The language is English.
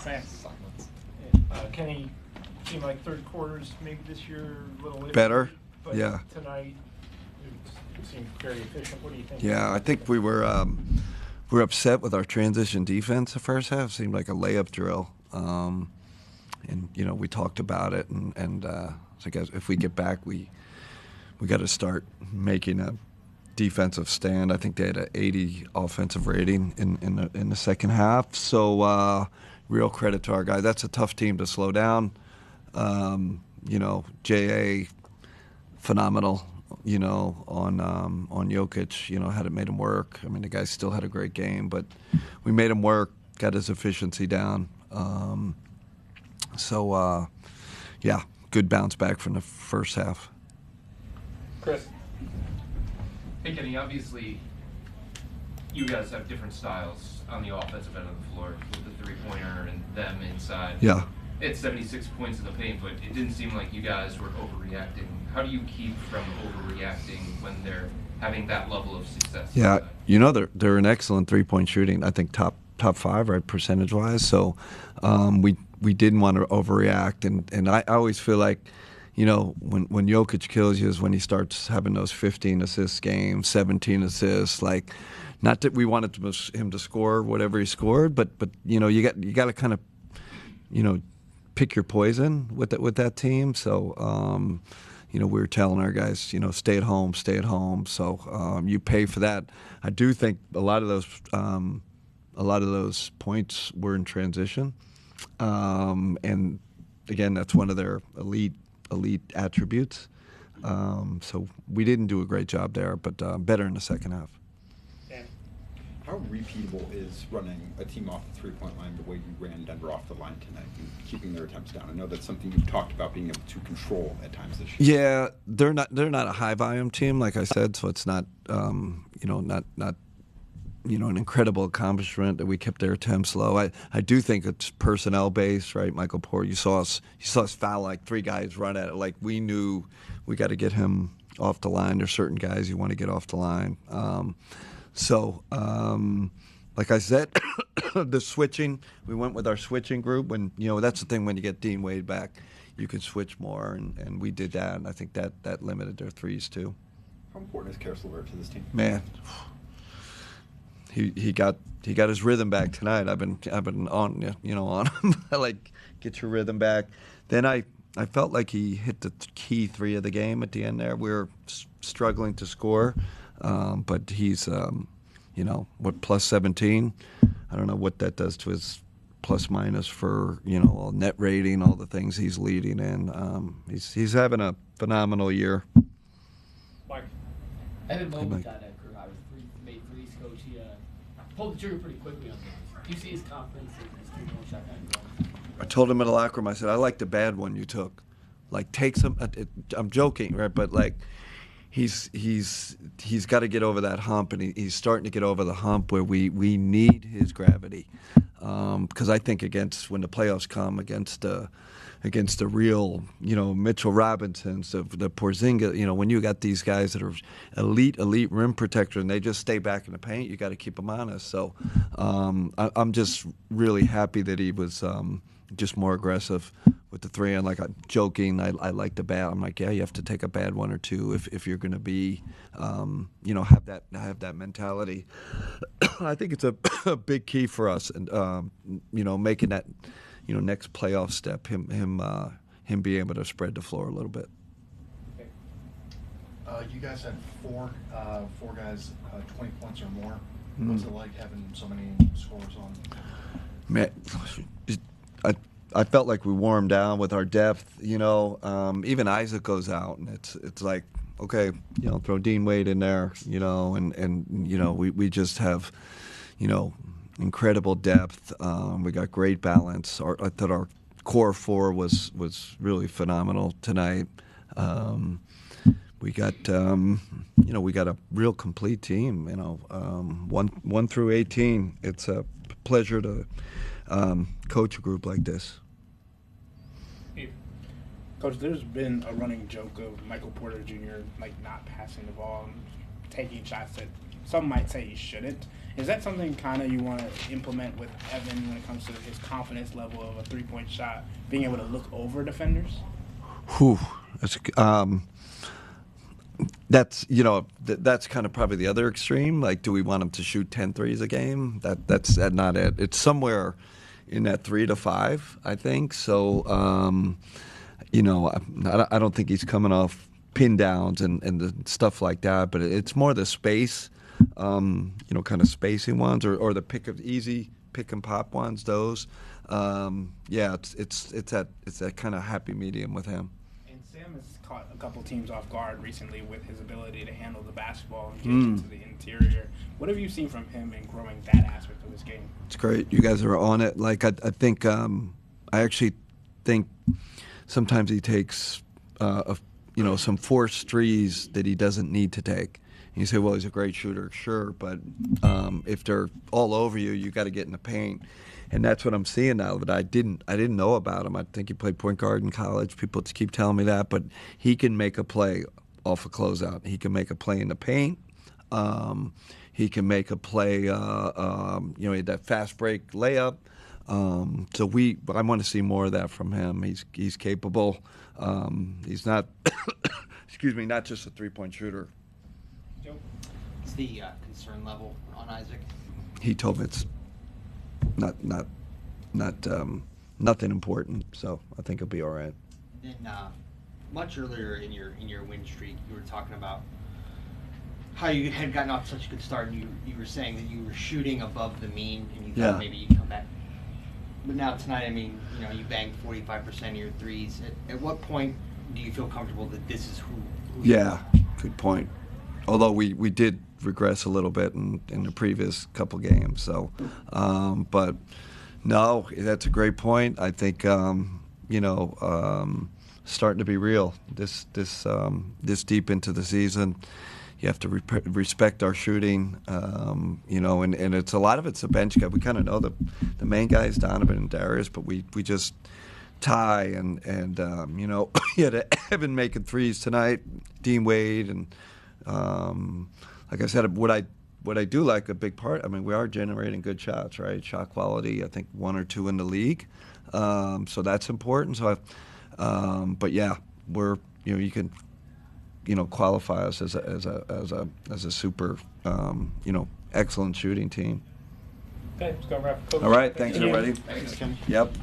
Silence. Kenny, seemed like third quarters maybe this year a little better. But Yeah. Tonight it seemed very efficient. What do you think? Yeah, I think we were upset with our transition defense the first half. Seemed like a layup drill, and we talked about it. And so I guess if we get back, we got to start making a defensive stand. I think they had an 80 offensive rating in the second half. So real credit to our guys. That's a tough team to slow down. J.A. phenomenal. On Jokic, had it made him work. I mean, the guy still had a great game, but we made him work, got his efficiency down. Good bounce back from the first half. Chris. Hey, Kenny, obviously you guys have different styles on the offensive end of the floor with the three-pointer and them inside. Yeah. It's 76 points in the paint, but it didn't seem like you guys were overreacting. How do you keep from overreacting when they're having that level of success? Yeah, they're an excellent three-point shooting. I think top five, right, percentage-wise. So we didn't want to overreact, and I always feel like, when Jokic kills you is when he starts having those 15 assist games, 17 assists. Like, not that we wanted him to score whatever he scored, but you got to kind of pick your poison with that team. So we were telling our guys, stay at home. So you pay for that. I do think a lot of those points were in transition, and again, that's one of their elite attributes. So we didn't do a great job there, but better in the second half. How repeatable is running a team off the three-point line the way you ran Denver off the line tonight, and keeping their attempts down? I know that's something you've talked about being able to control at times this year. Yeah, they're not a high volume team, like I said, so it's not not an incredible accomplishment that we kept their attempts low. I do think it's personnel based, right? Michael Porter, you saw us foul like three guys run at it, like we knew we got to get him off the line. There's certain guys you want to get off the line. Like I said, the switching, we went with our switching group. When that's the thing, when you get Dean Wade back, you can switch more, and we did that, and I think that limited their threes too. How important is Caris LeVert to this team? Man, he got his rhythm back tonight. I've been on him. Like, get your rhythm back. Then I felt like he hit the key three of the game at the end there. We were struggling to score. But he's, plus 17. I don't know what that does to his plus minus for, net rating, all the things he's leading in. He's having a phenomenal year. Mike. Evan Mobley got that career. I was made threes coach. He pulled the trigger pretty quickly on those. Do you see his confidence in his three-point shot growing? I told him in the locker room, I said, I like the bad one you took. Like, take some, I'm joking, right? But, like, he's got to get over that hump, and he's starting to get over the hump where we need his gravity, because I think when the playoffs come against the real Mitchell Robinsons, the Porzingis, when you got these guys that are elite rim protectors and they just stay back in the paint, you got to keep them honest. So I'm just really happy that he was just more aggressive with the three. And like, I'm joking, I like the bad. I'm like, yeah, you have to take a bad one or two if you're going to be, have that mentality. I think it's a big key for us, and making that, next playoff step, him being able to spread the floor a little bit. You guys had four guys 20 points or more. What's it like having so many scores on? Man, I felt like we wore him down with our depth. Even Isaac goes out, and it's like, okay, throw Dean Wade in there, and we just have, incredible depth. We got great balance. I thought our core four was really phenomenal tonight. We got we got a real complete team. 1 through 18. It's a pleasure to coach a group like this. Coach, there's been a running joke of Michael Porter Jr. not passing the ball and taking shots that some might say he shouldn't. Is that something kind of you want to implement with Evan when it comes to his confidence level of a three-point shot, being able to look over defenders? Whew. That's that's kind of probably the other extreme. Like, do we want him to shoot 10 threes a game? That's not it. It's somewhere in that 3 to 5, I think. So, I don't think he's coming off pin downs and the stuff like that. But it's more the space, kind of spacing ones or the easy pick and pop ones. Those, it's that kind of happy medium with him. Sam has caught a couple teams off guard recently with his ability to handle the basketball and get into the interior. What have you seen from him in growing that aspect of his game? It's great. You guys are on it. Like I think I actually think sometimes he takes some forced threes that he doesn't need to take. And you say, well, he's a great shooter, sure, but if they're all over you, you got to get in the paint. And that's what I'm seeing now that I didn't know about him. I think he played point guard in college. People keep telling me that, but he can make a play off a closeout. He can make a play in the paint. He can make a play, that fast break layup. I want to see more of that from him. He's capable. He's not, not just a three-point shooter. What's the concern level on Isaac? He told me it's nothing important, so I think he'll be all right. Then much earlier in your win streak, you were talking about how you had gotten off such a good start, and you were saying that you were shooting above the mean, and you thought maybe you'd come back. But now tonight, you banged 45% of your threes. At what point do you feel comfortable that this is who you are? Good point. Although we did regress a little bit in the previous couple games, so but no, that's a great point. I think starting to be real this deep into the season. You have to respect our shooting, and it's a lot of it's a bench guy. We kind of know the main guys, Donovan and Darius, but we just Ty and you had Evan making threes tonight, Dean Wade, and like I said, what I do like a big part. We are generating good shots, right? Shot quality, I think 1 or 2 in the league, so that's important. So, but yeah, we're you can qualify us as a super excellent shooting team. Okay, let's go wrap. All right, thanks everybody. Thanks, Kenny. Yep.